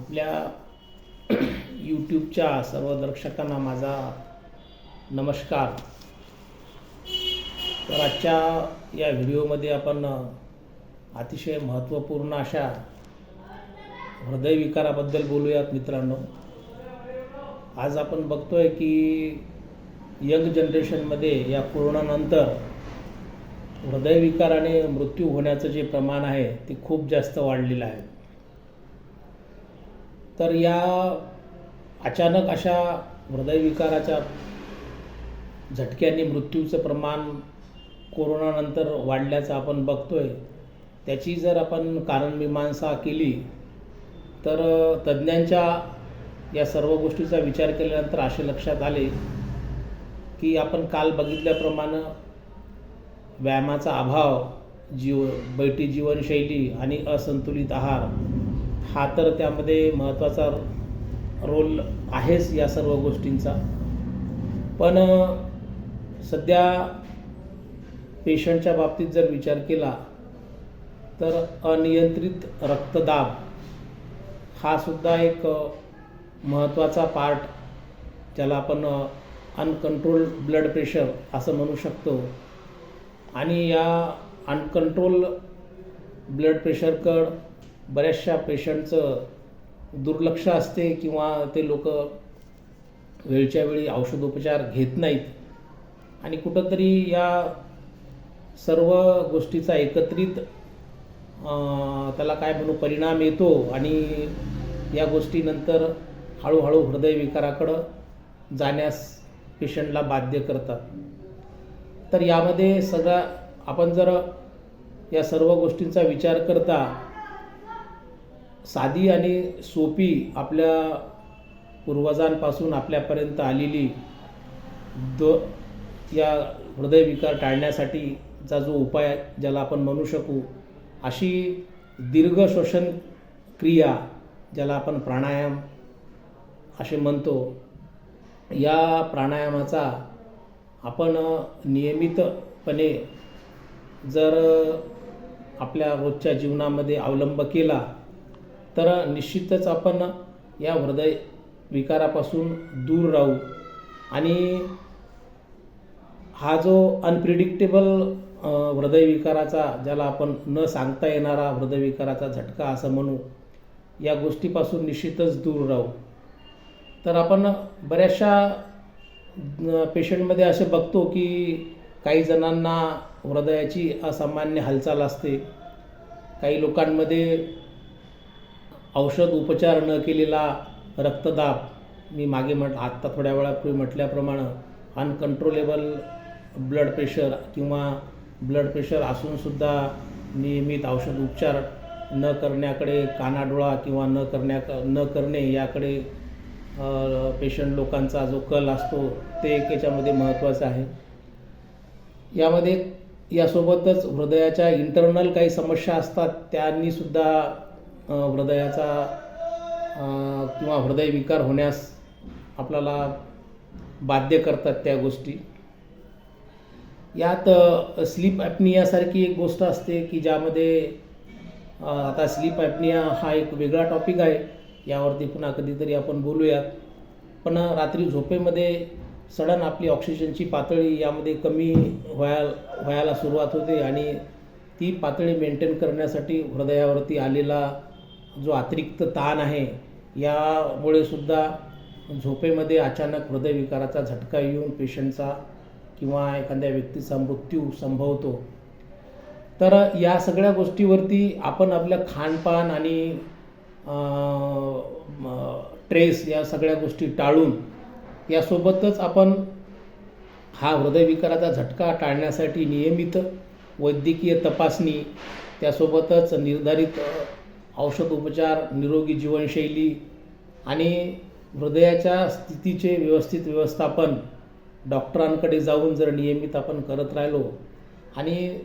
आपल्या यूट्यूबच्या सर्व दर्शकांना माझा नमस्कार. तर आजच्या या व्हिडिओमध्ये आपण अतिशय महत्त्वपूर्ण अशा हृदयविकाराबद्दल बोलूयात मित्रांनो. आज आपण बघतोय की यंग जनरेशनमध्ये या कोरोनानंतर हृदयविकाराने मृत्यू होण्याचं जे प्रमाण आहे ते खूप जास्त वाढलेलं आहे. तर या अचानक अशा हृदयविकाराच्या झटक्याने मृत्यूचं प्रमाण कोरोनानंतर वाढल्याचं आपण बघतोय. त्याची जर आपण कारणमीमांसा केली तर तज्ज्ञांच्या या सर्व गोष्टीचा विचार केल्यानंतर असे लक्षात आले की आपण काल बघितल्याप्रमाणे व्यायामाचा अभाव, बैठी जीवनशैली आणि असंतुलित आहार हा तर त्यामध्ये महत्त्वाचा रोल आहेच या सर्व गोष्टींचा. पण सध्या पेशंटच्या बाबतीत जर विचार केला तर अनियंत्रित रक्तदाब हा सुद्धा एक महत्त्वाचा पार्ट, ज्याला आपण अनकंट्रोल्ड ब्लड प्रेशर असं म्हणू शकतो. आणि या अनकंट्रोल ब्लड प्रेशरकडं बऱ्याचशा पेशंटचं दुर्लक्ष असते किंवा ते लोक वेळच्या वेळी औषधोपचार घेत नाहीत. आणि कुठंतरी या सर्व गोष्टीचा एकत्रित त्याला काय म्हणू परिणाम येतो आणि या गोष्टीनंतर हळूहळू हृदयविकाराकडं जाण्यास पेशंटला बाध्य करतात. तर यामध्ये सगळा आपण जर या सर्व गोष्टींचा विचार करता साधी आणि सोपी आपल्या पूर्वजांपासून आपल्यापर्यंत आलेली या हृदयविकार टाळण्यासाठीचा जो उपाय ज्याला आपण म्हणू शकू अशी दीर्घ श्वसन क्रिया, ज्याला आपण प्राणायाम असे म्हणतो, या प्राणायामाचा आपण नियमितपणे जर आपल्या रोजच्या जीवनामध्ये अवलंब केला तर निश्चितच आपण या हृदयविकारापासून दूर राहू. आणि हा जो अनप्रिडिक्टेबल हृदयविकाराचा, ज्याला आपण न सांगता येणारा हृदयविकाराचा झटका असं म्हणू, या गोष्टीपासून निश्चितच दूर राहू. तर आपण बऱ्याचशा पेशंटमध्ये असे बघतो की काही जणांना हृदयाची असामान्य हालचाल असते. काही लोकांमध्ये औषध उपचार न केलेला रक्तदाब, मी मागे आत्ता थोड्या वेळापूर्वी म्हटल्याप्रमाणे अनकंट्रोलेबल ब्लड प्रेशर किंवा ब्लड प्रेशर असूनसुद्धा नियमित औषध उपचार न करण्याकडे, कानाडोळा किंवा न करणे याकडे पेशंट लोकांचा जो कल असतो ते एक याच्यामध्ये महत्त्वाचं आहे. यामध्ये यासोबतच हृदयाच्या इंटरनल काही समस्या असतात, त्यांनीसुद्धा हृदयाचा किंवा हृदयविकार होण्यास आपल्याला बाध्य करतात त्या गोष्टी. यात स्लीप ॲपनियासारखी एक गोष्ट असते की ज्यामध्ये आता स्लीप ॲपनिया हा एक वेगळा टॉपिक आहे, यावरती पुन्हा कधीतरी आपण बोलूयात. पण रात्री झोपेमध्ये सडन आपली ऑक्सिजनची पातळी यामध्ये कमी व्हायला सुरुवात होते आणि ती पातळी मेंटेन करण्यासाठी हृदयावरती आलेला जो अतिरिक्त ताण आहे यामुळे सुद्धा झोपेमध्ये अचानक हृदयविकाराचा झटका येऊन पेशंटचा किंवा एखाद्या व्यक्तीचा मृत्यू संभवतो. तर या सगळ्या गोष्टीवरती आपण आपलं खानपान आणि ट्रेस या सगळ्या गोष्टी टाळून, यासोबतच आपण हा हृदयविकाराचा झटका टाळण्यासाठी नियमित वैद्यकीय तपासणी, त्यासोबतच निर्धारित औषध उपचार, निरोगी जीवनशैली आणि हृदयाच्या स्थितीचे व्यवस्थित व्यवस्थापन डॉक्टरांकडे जाऊन जर नियमित आपण करत राहिलो आणि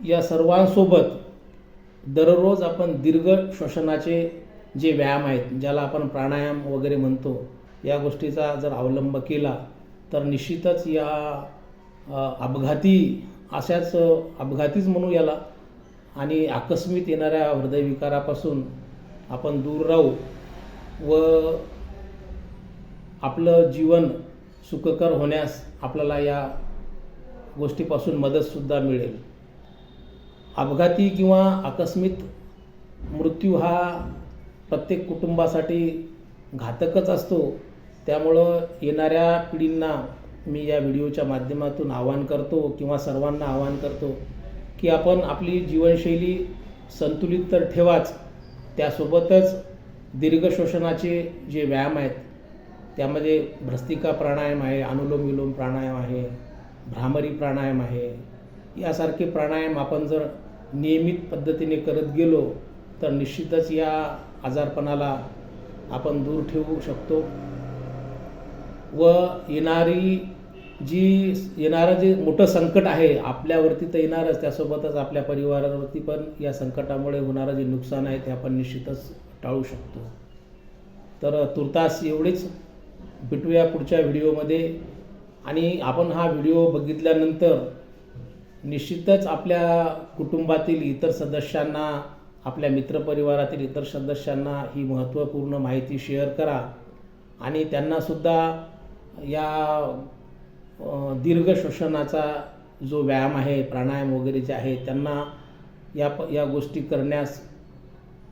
या सर्वांसोबत दररोज आपण दीर्घ श्वसनाचे जे व्यायाम आहेत, ज्याला आपण प्राणायाम वगैरे म्हणतो, या गोष्टीचा जर अवलंब केला तर निश्चितच या अपघातीच म्हणू याला, आणि आकस्मिक येणाऱ्या हृदयविकारापासून आपण दूर राहू व आपलं जीवन सुखकर होण्यास आपल्याला या गोष्टीपासून मदतसुद्धा मिळेल. अपघाती किंवा आकस्मिक मृत्यू हा प्रत्येक कुटुंबासाठी घातकच असतो. त्यामुळं येणाऱ्या पिढींना मी या व्हिडिओच्या माध्यमातून आवाहन करतो किंवा सर्वांना आवाहन करतो की आपण आपली जीवनशैली संतुलित तर ठेवाच, त्यासोबतच दीर्घ श्वसनाचे जे व्यायाम आहेत त्यामध्ये भ्रस्त्रिका प्राणायाम आहे, अनुलोम विलोम प्राणायाम आहे, भ्रामरी प्राणायाम आहे, यासारखे प्राणायाम आपण जर नियमित पद्धतीने करत गेलो तर निश्चितच या आजारपणाला आपण दूर ठेवू शकतो. व येणारं जे मोठं संकट आहे आपल्यावरती तर येणारच, त्यासोबतच आपल्या परिवारावरती पण या संकटामुळे होणारं जे नुकसान आहे ते आपण निश्चितच टाळू शकतो. तर तुर्तास एवढेच. भेटूया पुढच्या व्हिडिओमध्ये. आणि आपण हा व्हिडिओ बघितल्यानंतर निश्चितच आपल्या कुटुंबातील इतर सदस्यांना, आपल्या मित्रपरिवारातील इतर सदस्यांना ही महत्त्वपूर्ण माहिती शेअर करा आणि त्यांनासुद्धा या दीर्घ श्वसनाचा जो व्यायाम आहे, प्राणायाम वगैरे जे आहे, त्यांना या गोष्टी करण्यास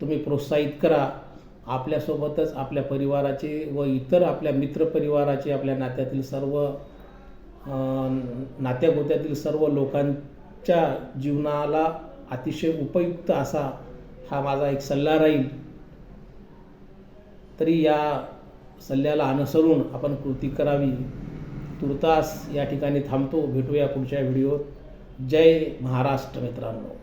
तुम्ही प्रोत्साहित करा. आपल्यासोबतच आपल्या परिवाराचे व इतर आपल्या मित्रपरिवाराचे, आपल्या नात्यातील सर्व नात्यागोत्यातील सर्व लोकांच्या जीवनाला अतिशय उपयुक्त असा हा माझा एक सल्ला राहील. तरी या सल्ल्याला अनुसरून आपण कृती करावी. तुर्तास या ठिकाणी थांबतो. भेटूया पुढच्या व्हिडिओत. जय महाराष्ट्र मित्रांनो.